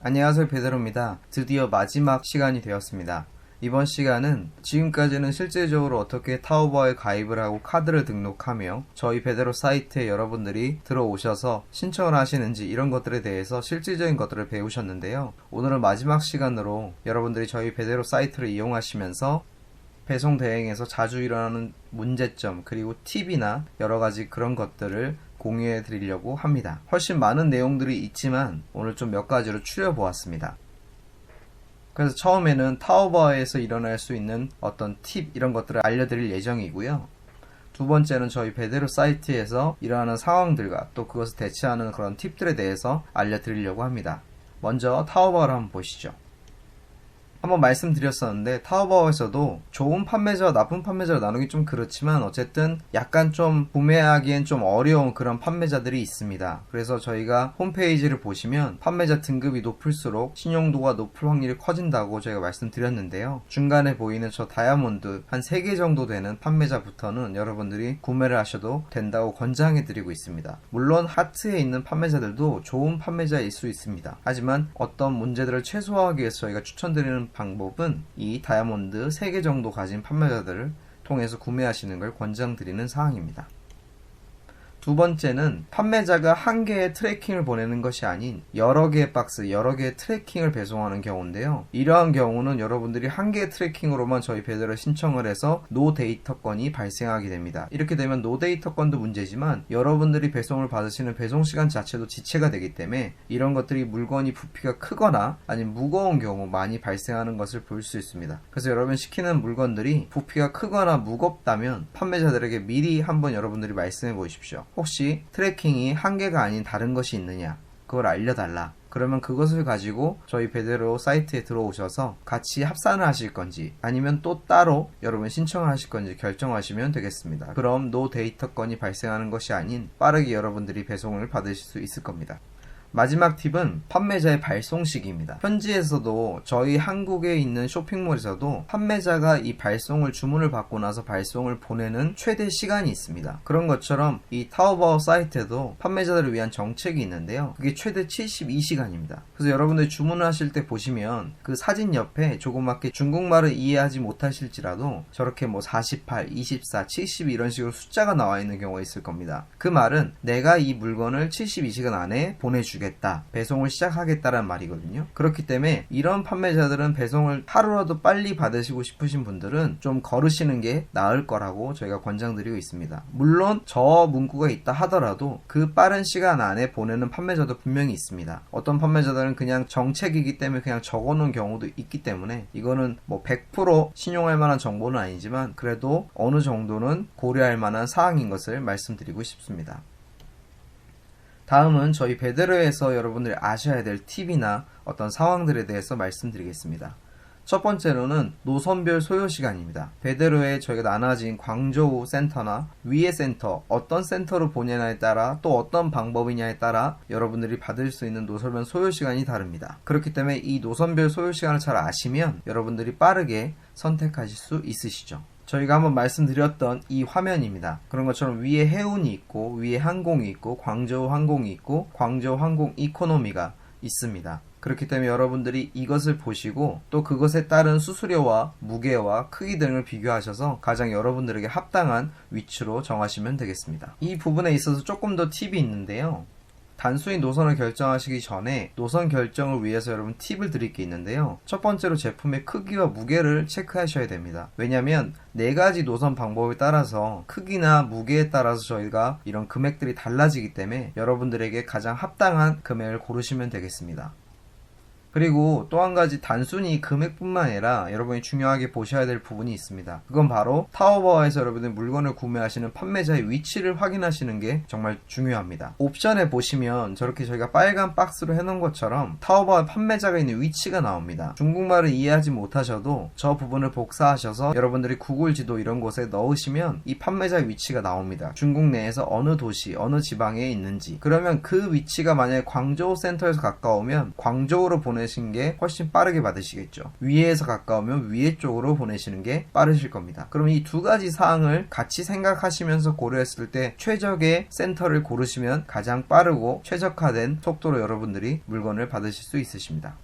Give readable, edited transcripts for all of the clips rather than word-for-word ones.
안녕하세요, 베드로입니다. 드디어 마지막 시간이 되었습니다. 이번 시간은 지금까지는 실질적으로 어떻게 타오바오에 가입을 하고 카드를 등록하며 저희 베드로 사이트에 여러분들이 들어오셔서 신청을 하시는지 이런 것들에 대해서 실질적인 것들을 배우셨는데요. 오늘은 마지막 시간으로 여러분들이 저희 베드로 사이트를 이용하시면서 배송 대행에서 자주 일어나는 문제점 그리고 팁이나 여러가지 그런 것들을 공유해 드리려고 합니다. 훨씬 많은 내용들이 있지만 오늘 좀 몇 가지로 추려 보았습니다. 그래서 처음에는 타오바오에서 일어날 수 있는 어떤 팁 이런 것들을 알려드릴 예정이고요. 두 번째는 저희 베드로 사이트에서 일어나는 상황들과 또 그것을 대처하는 그런 팁들에 대해서 알려드리려고 합니다. 먼저 타오바오를 한번 보시죠. 한번 말씀드렸었는데 타오바오에서도 좋은 판매자와 나쁜 판매자를 나누기 좀 그렇지만 어쨌든 약간 좀 구매하기엔 좀 어려운 그런 판매자들이 있습니다. 그래서 저희가 홈페이지를 보시면 판매자 등급이 높을수록 신용도가 높을 확률이 커진다고 저희가 말씀드렸는데요. 중간에 보이는 저 다이아몬드 한 3개 정도 되는 판매자부터는 여러분들이 구매를 하셔도 된다고 권장해 드리고 있습니다. 물론 하트에 있는 판매자들도 좋은 판매자일 수 있습니다. 하지만 어떤 문제들을 최소화하기 위해서 저희가 추천드리는 방법은 이 다이아몬드 3개 정도 가진 판매자들을 통해서 구매하시는 걸 권장드리는 사항입니다. 두 번째는 판매자가 한 개의 트래킹을 보내는 것이 아닌 여러 개의 박스, 여러 개의 트래킹을 배송하는 경우인데요. 이러한 경우는 여러분들이 한 개의 트래킹으로만 저희 베드로에 신청을 해서 노 데이터건이 발생하게 됩니다. 이렇게 되면 노 데이터건도 문제지만 여러분들이 배송을 받으시는 배송 시간 자체도 지체가 되기 때문에 이런 것들이 물건이 부피가 크거나 아니면 무거운 경우 많이 발생하는 것을 볼 수 있습니다. 그래서 여러분 시키는 물건들이 부피가 크거나 무겁다면 판매자들에게 미리 한번 여러분들이 말씀해 보십시오. 혹시 트래킹이 한 개가 아닌 다른 것이 있느냐, 그걸 알려달라. 그러면 그것을 가지고 저희 베드로 사이트에 들어오셔서 같이 합산을 하실 건지 아니면 또 따로 여러분 신청을 하실 건지 결정하시면 되겠습니다. 그럼 노 데이터 건이 발생하는 것이 아닌 빠르게 여러분들이 배송을 받으실 수 있을 겁니다. 마지막 팁은 판매자의 발송 시기입니다. 현지에서도 저희 한국에 있는 쇼핑몰에서도 판매자가 이 발송을 주문을 받고 나서 발송을 보내는 최대 시간이 있습니다. 그런 것처럼 이 타오바오 사이트에도 판매자들을 위한 정책이 있는데요. 그게 최대 72시간입니다. 그래서 여러분들이 주문을 하실 때 보시면 그 사진 옆에 조그맣게 중국말을 이해하지 못하실지라도 저렇게 뭐 48, 24, 70 이런 식으로 숫자가 나와 있는 경우가 있을 겁니다. 그 말은 내가 이 물건을 72시간 안에 보내주겠다, 배송을 시작하겠다라는 말이거든요. 그렇기 때문에 이런 판매자들은 배송을 하루라도 빨리 받으시고 싶으신 분들은 좀 거르시는 게 나을 거라고 저희가 권장드리고 있습니다. 물론 저 문구가 있다 하더라도 그 빠른 시간 안에 보내는 판매자도 분명히 있습니다. 어떤 판매자들은 그냥 정책이기 때문에 그냥 적어놓은 경우도 있기 때문에 이거는 뭐 100% 신용할 만한 정보는 아니지만 그래도 어느 정도는 고려할 만한 사항인 것을 말씀드리고 싶습니다. 다음은 저희 베드로에서 여러분들이 아셔야 될 팁이나 어떤 상황들에 대해서 말씀드리겠습니다. 첫 번째로는 노선별 소요 시간입니다. 베드로에 저희가 나눠진 광저우 센터나 위에 센터, 어떤 센터로 보내냐에 따라 또 어떤 방법이냐에 따라 여러분들이 받을 수 있는 노선별 소요 시간이 다릅니다. 그렇기 때문에 이 노선별 소요 시간을 잘 아시면 여러분들이 빠르게 선택하실 수 있으시죠. 저희가 한번 말씀드렸던 이 화면입니다. 그런 것처럼 위에 해운이 있고 위에 항공이 있고 광저우 항공이 있고 광저우 항공 이코노미가 있습니다. 그렇기 때문에 여러분들이 이것을 보시고 또 그것에 따른 수수료와 무게와 크기 등을 비교하셔서 가장 여러분들에게 합당한 위치로 정하시면 되겠습니다. 이 부분에 있어서 조금 더 팁이 있는데요. 단순히 노선을 결정하시기 전에 노선 결정을 위해서 여러분 팁을 드릴 게 있는데요. 첫 번째로 제품의 크기와 무게를 체크하셔야 됩니다. 왜냐하면 4가지 노선 방법에 따라서 크기나 무게에 따라서 저희가 이런 금액들이 달라지기 때문에 여러분들에게 가장 합당한 금액을 고르시면 되겠습니다. 그리고 또 한 가지 단순히 금액뿐만 아니라 여러분이 중요하게 보셔야 될 부분이 있습니다. 그건 바로 타오바오에서 여러분들이 물건을 구매하시는 판매자의 위치를 확인하시는 게 정말 중요합니다. 옵션에 보시면 저렇게 저희가 빨간 박스로 해놓은 것처럼 타오바오 판매자가 있는 위치가 나옵니다. 중국말을 이해하지 못하셔도 저 부분을 복사하셔서 여러분들이 구글 지도 이런 곳에 넣으시면 이 판매자의 위치가 나옵니다. 중국 내에서 어느 도시, 어느 지방에 있는지. 그러면 그 위치가 만약에 광저우 센터에서 가까우면 광저우로 보내 보내시는 게 훨씬 빠르게 받으시겠죠. 위에서 가까우면 위에 쪽으로 보내시는 게 빠르실 겁니다. 그럼 이 두 가지 사항을 같이 생각하시면서 고려했을 때 최적의 센터를 고르시면 가장 빠르고 최적화된 속도로 여러분들이 물건을 받으실 수 있으십니다.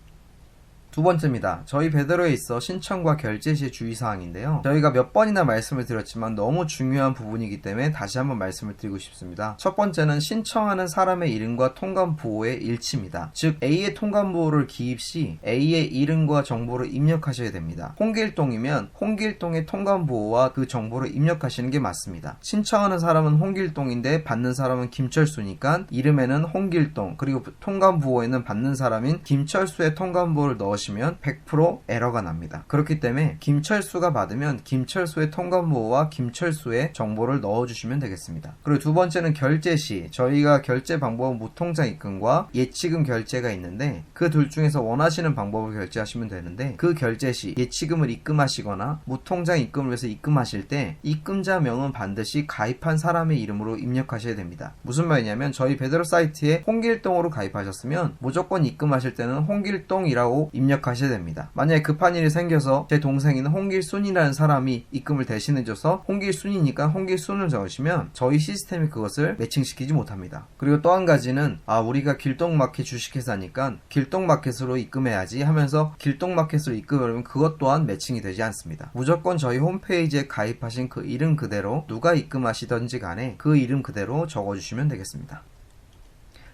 두 번째입니다. 저희 베드로에 있어 신청과 결제 시의 주의사항인데요. 저희가 몇 번이나 말씀을 드렸지만 너무 중요한 부분이기 때문에 다시 한번 말씀을 드리고 싶습니다. 첫 번째는 신청하는 사람의 이름과 통관보호의 일치입니다. 즉 A의 통관보호를 기입 시 A의 이름과 정보를 입력하셔야 됩니다. 홍길동이면 홍길동의 통관보호와 그 정보를 입력하시는 게 맞습니다. 신청하는 사람은 홍길동인데 받는 사람은 김철수니까 이름에는 홍길동, 그리고 통관보호에는 받는 사람인 김철수의 통관보호를 넣으시면 100% 에러가 납니다. 그렇기 때문에 김철수가 받으면 김철수의 통관보호와 김철수의 정보를 넣어주시면 되겠습니다. 그리고 두 번째는 결제 시 저희가 결제 방법은 무통장 입금과 예치금 결제가 있는데 그 둘 중에서 원하시는 방법을 결제하시면 되는데 그 결제 시 예치금을 입금하시거나 무통장 입금을 위해서 입금하실 때 입금자명은 반드시 가입한 사람의 이름으로 입력하셔야 됩니다. 무슨 말이냐면 저희 베드로 사이트에 홍길동으로 가입하셨으면 무조건 입금하실 때는 홍길동이라고 입력하셔야 됩니다. 만약에 급한 일이 생겨서 제 동생인 홍길순이라는 사람이 입금을 대신해줘서 홍길순이니까 홍길순을 적으시면 저희 시스템이 그것을 매칭시키지 못합니다. 그리고 또 한 가지는 우리가 길동마켓 주식회사니까 길동마켓으로 입금해야지 하면서 길동마켓으로 입금하면 그것 또한 매칭이 되지 않습니다. 무조건 저희 홈페이지에 가입하신 그 이름 그대로 누가 입금하시던지 간에 그 이름 그대로 적어주시면 되겠습니다.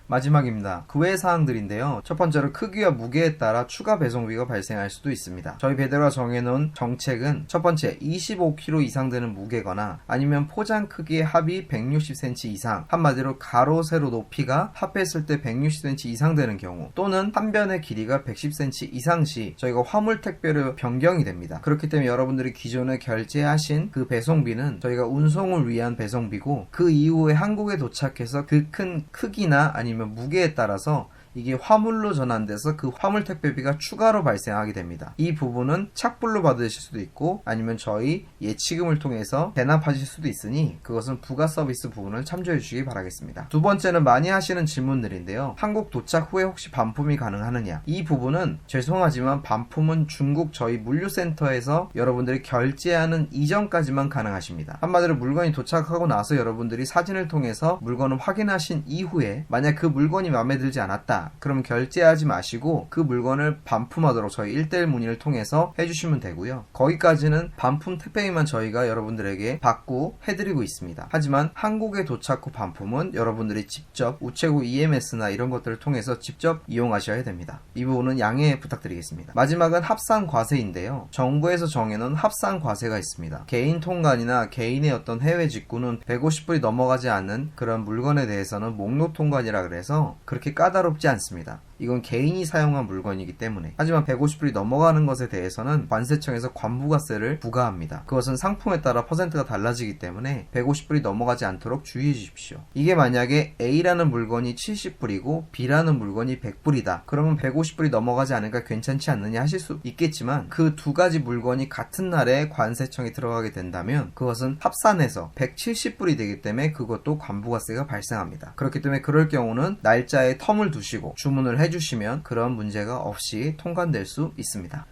마지막입니다. 그 외의 사항들인데요. 첫 번째로 크기와 무게에 따라 추가 배송비가 발생할 수도 있습니다. 저희 베드로가 정해놓은 정책은 첫 번째 25kg 이상 되는 무게거나 아니면 포장 크기의 합이 160cm 이상, 한마디로 가로 세로 높이가 합했을 때 160cm 이상 되는 경우, 또는 한 변의 길이가 110cm 이상 시 저희가 화물 택배로 변경이 됩니다. 그렇기 때문에 여러분들이 기존에 결제하신 그 배송비는 저희가 운송을 위한 배송비고, 그 이후에 한국에 도착해서 그 큰 크기나 아니면 무게에 따라서 이게 화물로 전환돼서 그 화물 택배비가 추가로 발생하게 됩니다. 이 부분은 착불로 받으실 수도 있고 아니면 저희 예치금을 통해서 대납하실 수도 있으니 그것은 부가 서비스 부분을 참조해 주시기 바라겠습니다. 두 번째는 많이 하시는 질문들인데요. 한국 도착 후에 혹시 반품이 가능하느냐? 이 부분은 죄송하지만 반품은 중국 저희 물류센터에서 여러분들이 결제하는 이전까지만 가능하십니다. 한마디로 물건이 도착하고 나서 여러분들이 사진을 통해서 물건을 확인하신 이후에 만약 그 물건이 마음에 들지 않았다, 그럼 결제하지 마시고 그 물건을 반품하도록 저희 1:1 문의를 통해서 해주시면 되고요. 거기까지는 반품 택배비만 저희가 여러분들에게 받고 해드리고 있습니다. 하지만 한국에 도착 후 반품은 여러분들이 직접 우체국 EMS나 이런 것들을 통해서 직접 이용하셔야 됩니다. 이 부분은 양해 부탁드리겠습니다. 마지막은 합산 과세인데요. 정부에서 정해놓은 합산 과세가 있습니다. 개인 통관이나 개인의 어떤 해외 직구는 150불이 넘어가지 않는 그런 물건에 대해서는 목록 통관이라 그래서 그렇게 까다롭지 않습니다. 이건 개인이 사용한 물건이기 때문에. 하지만 150불이 넘어가는 것에 대해서는 관세청에서 관부가세를 부과합니다. 그것은 상품에 따라 퍼센트가 달라지기 때문에 150불이 넘어가지 않도록 주의해 주십시오. 이게 만약에 A라는 물건이 70불이고 B라는 물건이 100불이다. 그러면 150불이 넘어가지 않으니까 괜찮지 않느냐 하실 수 있겠지만 그 두 가지 물건이 같은 날에 관세청에 들어가게 된다면 그것은 합산해서 170불이 되기 때문에 그것도 관부가세가 발생합니다. 그렇기 때문에 그럴 경우는 날짜에 텀을 두시고 주문을 해주시면 그런 문제가 없이 통관될 수 있습니다.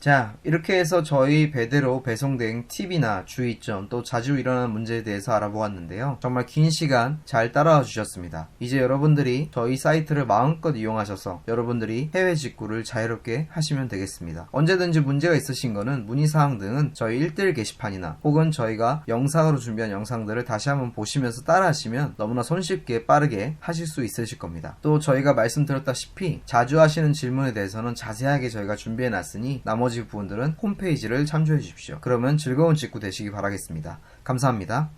자, 이렇게 해서 저희 베드로 배송 대행 팁이나 주의점, 또 자주 일어나는 문제에 대해서 알아보았는데요. 정말 긴 시간 잘 따라와 주셨습니다. 이제 여러분들이 저희 사이트를 마음껏 이용하셔서 여러분들이 해외 직구를 자유롭게 하시면 되겠습니다. 언제든지 문제가 있으신 거는 문의사항 등은 저희 1:1 게시판이나 혹은 저희가 영상으로 준비한 영상들을 다시 한번 보시면서 따라 하시면 너무나 손쉽게 빠르게 하실 수 있으실 겁니다. 또 저희가 말씀드렸다시피 자주 하시는 질문에 대해서는 자세하게 저희가 준비해 놨으니 나머지 부분들은 홈페이지를 참조해 주십시오. 그러면 즐거운 직구 되시기 바라겠습니다. 감사합니다.